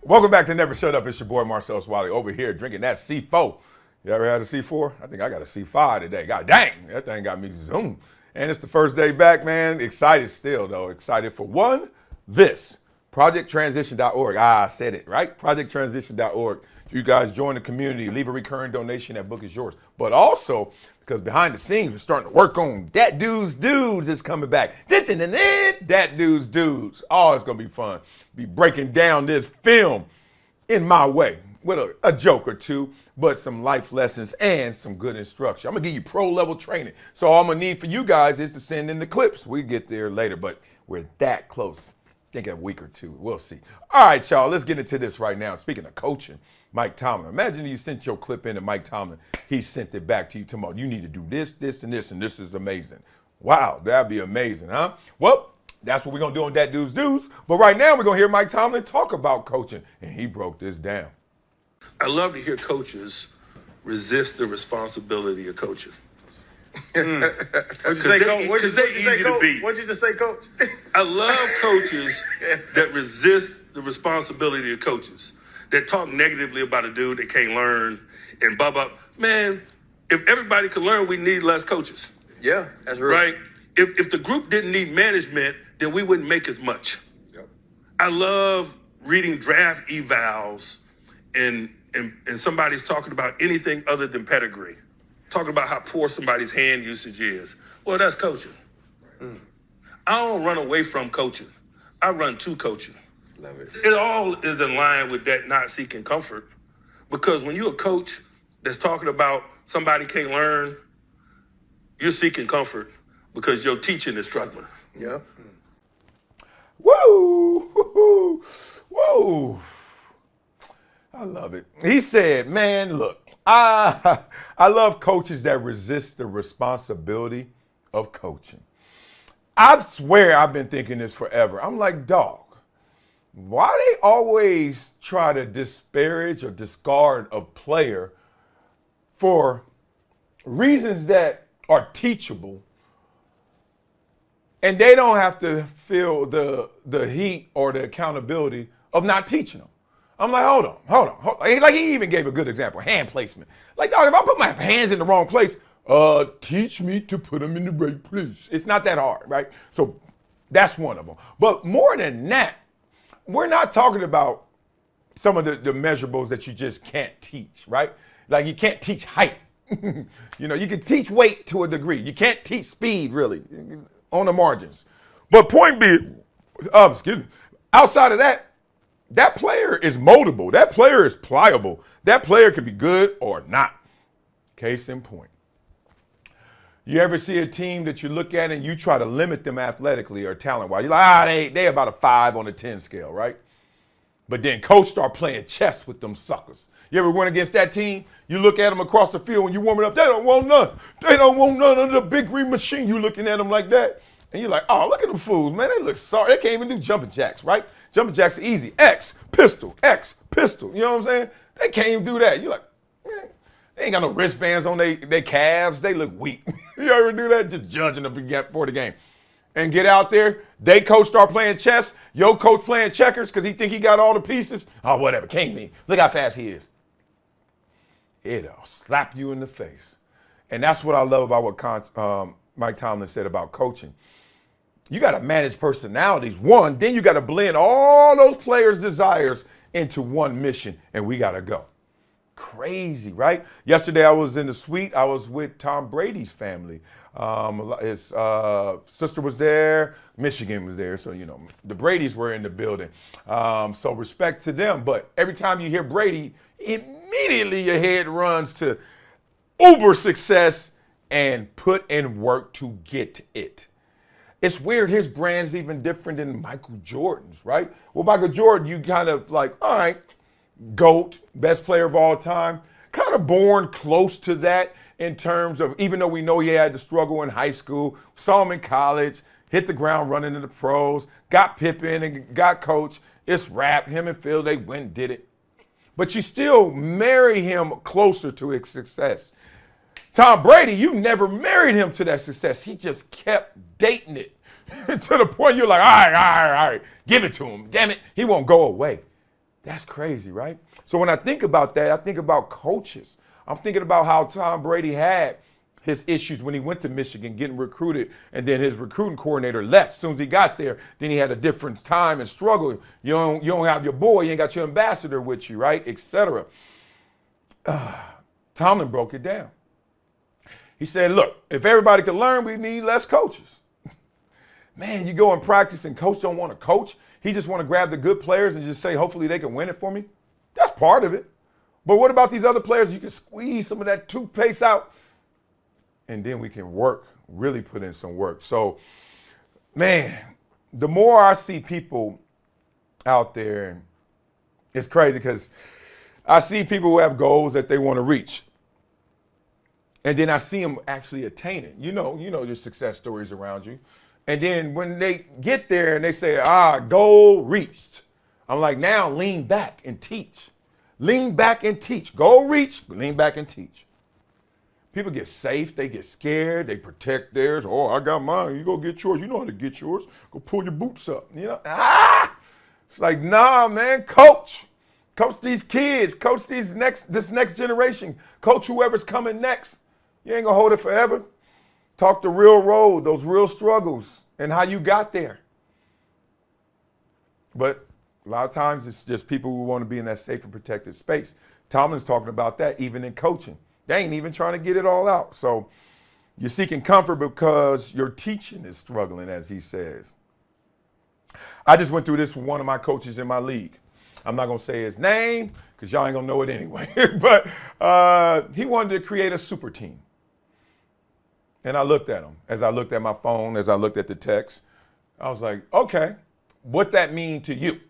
Welcome back to Never Shut Up. It's your boy Marcellus Wiley over here drinking that C4. You ever had a C4? I think I got a C5 today. God dang, that thing got me zoom. And it's the first day back, man. Excited still, though. Excited for one, this. ProjectTransition.org. I said it, right? ProjectTransition.org. You guys join the community. Leave a recurring donation. That book is yours. But also, because behind the scenes, we're starting to work on Dat Dudes Dudes is coming back. Dat Dudes Dudes. Oh, it's going to be fun. Be breaking down this film in my way with a joke or two, but some life lessons and some good instruction. I'm going to give you pro-level training. So all I'm going to need for you guys is to send in the clips. We get there later, but we're that close. I think a week or two. We'll see. All right, y'all, let's get into this right now. Speaking of coaching, Mike Tomlin. Imagine you sent your clip in to Mike Tomlin. He sent it back to you tomorrow. You need to do this, this, and this, and this is amazing. Wow, that'd be amazing, huh? Well, that's what we're going to do on Dat Dudes Dudes. But right now, we're going to hear Mike Tomlin talk about coaching, and he broke this down. I love to hear coaches resist the responsibility of coaching. What'd you say, coach? Because they're easy to beat. What'd you just say, coach? I love coaches that resist the responsibility of coaches, that talk negatively about a dude that can't learn and blah, blah. Man, if everybody could learn, we need less coaches. Yeah, that's real. Right? If the group didn't need management, then we wouldn't make as much. Yep. I love reading draft evals and somebody's talking about anything other than pedigree, talking about how poor somebody's hand usage is. Well, that's coaching. I don't run away from coaching. I run to coaching. Love it. It all is in line with that not seeking comfort. Because when you're a coach that's talking about somebody can't learn, you're seeking comfort because your teaching is struggling. Yeah. Woo! Whoa! I love it. He said, man, look, I love coaches that resist the responsibility of coaching. I swear I've been thinking this forever. I'm like, dog, why they always try to disparage or discard a player for reasons that are teachable, and they don't have to feel the heat or the accountability of not teaching them. I'm like, hold on. Like, he even gave a good example, hand placement. Like, dog, if I put my hands in the wrong place, teach me to put them in the right place. It's not that hard, right? So that's one of them. But more than that, we're not talking about some of the measurables that you just can't teach, right? Like, you can't teach height. You know, you can teach weight to a degree. You can't teach speed, really, on the margins. But point being, outside of that, that player is moldable. That player is pliable. That player can be good or not. Case in point. You ever see a team that you look at and you try to limit them athletically or talent-wise? You're like, they about a 5 on a 10 scale, right? But then coach start playing chess with them suckers. You ever went against that team? You look at them across the field when you warm it up. They don't want none. They don't want none of the big green machine. You looking at them like that. And you're like, oh, look at them fools, man. They look sorry. They can't even do jumping jacks, right? Jumping jacks are easy. X, pistol. You know what I'm saying? They can't even do that. You're like, man, they ain't got no wristbands on their calves. They look weak. You ever do that? Just judging them before the game. And get out there, they coach start playing chess. Your coach playing checkers because he think he got all the pieces. Oh, whatever. Can't be. Look how fast he is. It'll slap you in the face. And that's what I love about what Mike Tomlin said about coaching. You got to manage personalities, one, then you got to blend all those players' desires into one mission, and we got to go. Crazy, right? Yesterday I was in the suite. I was with Tom Brady's family. His sister was there. Michigan was there. So, you know, the Bradys were in the building. So respect to them. But every time you hear Brady, immediately your head runs to uber success and put in work to get it. It's weird, his brand's even different than Michael Jordan's, right? Well, Michael Jordan, you kind of like, all right, GOAT, best player of all time, kind of born close to that in terms of, even though we know he had to struggle in high school, saw him in college, hit the ground running in the pros, got Pippen and got Coach, it's rap, him and Phil, they went and did it. But you still marry him closer to his success. Tom Brady, you never married him to that success. He just kept dating it to the point you're like, all right, give it to him. Damn it, he won't go away. That's crazy, right? So when I think about that, I think about coaches. I'm thinking about how Tom Brady had his issues when he went to Michigan getting recruited, and then his recruiting coordinator left as soon as he got there. Then he had a different time and struggle. You don't have your boy, you ain't got your ambassador with you, right, etc. Tomlin broke it down. He said, look, if everybody can learn, we need less coaches. Man, you go and practice and coach don't want to coach. He just want to grab the good players and just say, hopefully they can win it for me. That's part of it. But what about these other players? You can squeeze some of that toothpaste out, and then we can work, really put in some work. So, man, the more I see people out there, and it's crazy because I see people who have goals that they want to reach. And then I see them actually attain it. You know your success stories around you. And then when they get there and they say, goal reached, I'm like, now lean back and teach. Lean back and teach. Goal reach, lean back and teach. People get safe, they get scared, they protect theirs. Oh, I got mine, you go get yours. You know how to get yours. Go pull your boots up. It's like, nah, man, coach. Coach these kids, coach this next generation, coach whoever's coming next. You ain't gonna hold it forever. Talk the real road, those real struggles, and how you got there. But a lot of times it's just people who want to be in that safe and protected space. Tomlin's talking about that even in coaching. They ain't even trying to get it all out. So you're seeking comfort because your teaching is struggling, as he says. I just went through this with one of my coaches in my league. I'm not going to say his name because y'all ain't going to know it anyway. But he wanted to create a super team. And I looked at him as I looked at my phone, as I looked at the text. I was like, okay, what that mean to you?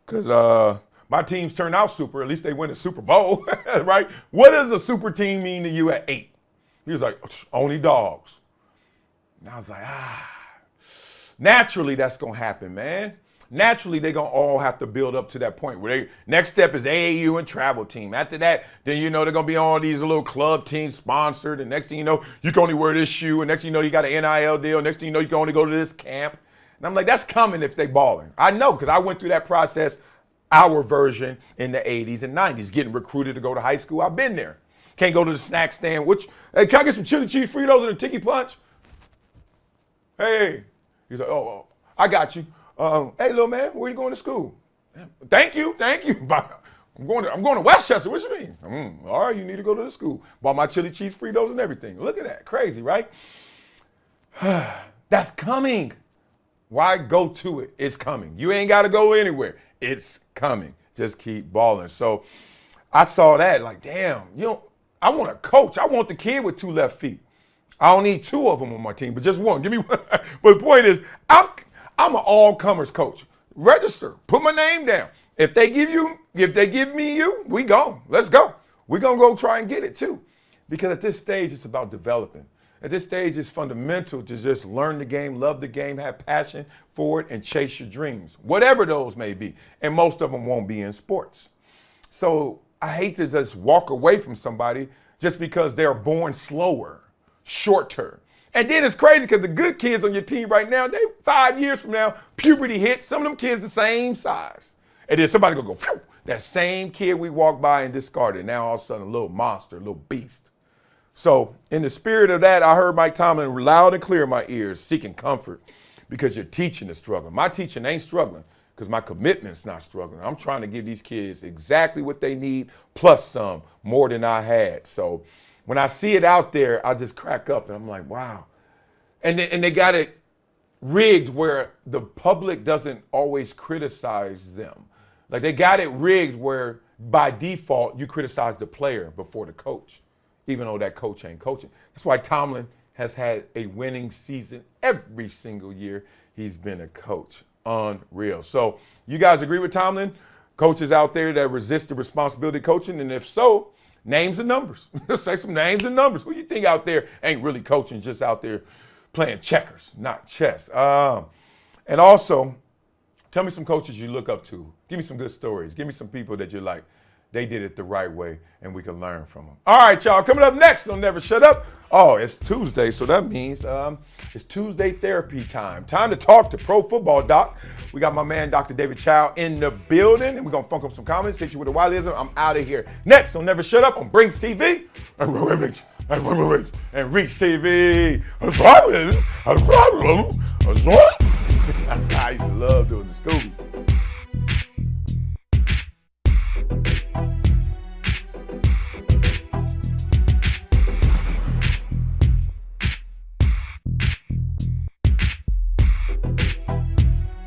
Because my teams turned out super. At least they win a Super Bowl, right? What does a super team mean to you at 8? He was like, only dogs. And I was like, naturally that's going to happen, man. Naturally, they're going to all have to build up to that point where next step is AAU and travel team. After that, then they're going to be all these little club teams sponsored. And next thing you know, you can only wear this shoe. And next thing you know, you got an NIL deal. Next thing you know, you can only go to this camp. And I'm like, that's coming if they balling. I know, because I went through that process, our version in the 80s and 90s, getting recruited to go to high school. I've been there. Can't go to the snack stand. Hey, can I get some chili cheese Fritos and a tiki punch? Hey. He's like, oh, I got you. Hey, little man, where you going to school? Thank you. I'm going to Westchester. What you mean? All right, you need to go to the school. Bought my chili cheese Fritos and everything. Look at that. Crazy, right? That's coming. Why go to it? It's coming. You ain't got to go anywhere. It's coming. Just keep balling. So I saw that like, damn, I want a coach. I want the kid with 2 left feet. I don't need 2 of them on my team, but just one. Give me one. But the point is, I'm an all-comers coach. Register. Put my name down. If they give me you, we go. Let's go. We're going to go try and get it too. Because at this stage, it's about developing. At this stage, it's fundamental to just learn the game, love the game, have passion for it, and chase your dreams, whatever those may be. And most of them won't be in sports. So I hate to just walk away from somebody just because they're born slower, shorter. And then it's crazy because the good kids on your team right now, 5 years from now, puberty hits, some of them kids the same size. And then somebody gonna go, phew, that same kid we walked by and discarded, now all of a sudden a little monster, a little beast. So in the spirit of that, I heard Mike Tomlin loud and clear in my ears, seeking comfort because your teaching is struggling. My teaching ain't struggling because my commitment's not struggling. I'm trying to give these kids exactly what they need, plus some, more than I had. So when I see it out there, I just crack up and I'm like, wow. And they got it rigged where the public doesn't always criticize them. Like they got it rigged where by default, you criticize the player before the coach, even though that coach ain't coaching. That's why Tomlin has had a winning season every single year he's been a coach. Unreal. So you guys agree with Tomlin? Coaches out there that resist the responsibility of coaching? And if so, names and numbers. Let's say some names and numbers. Who you think out there ain't really coaching, just out there playing checkers, not chess? And also, tell me some coaches you look up to. Give me some good stories. Give me some people that you're like, they did it the right way, and we can learn from them. All right, y'all. Coming up next on Never Shut Up, Oh, it's Tuesday, so that means it's Tuesday therapy time. Time to talk to Pro Football Doc. We got my man, Dr. David Chow, in the building, and we're going to funk up some comments, hit you with a Wileyism. I'm out of here. Next on Never Shut Up on Brinks TV and Reach TV. I used to love doing the Scooby.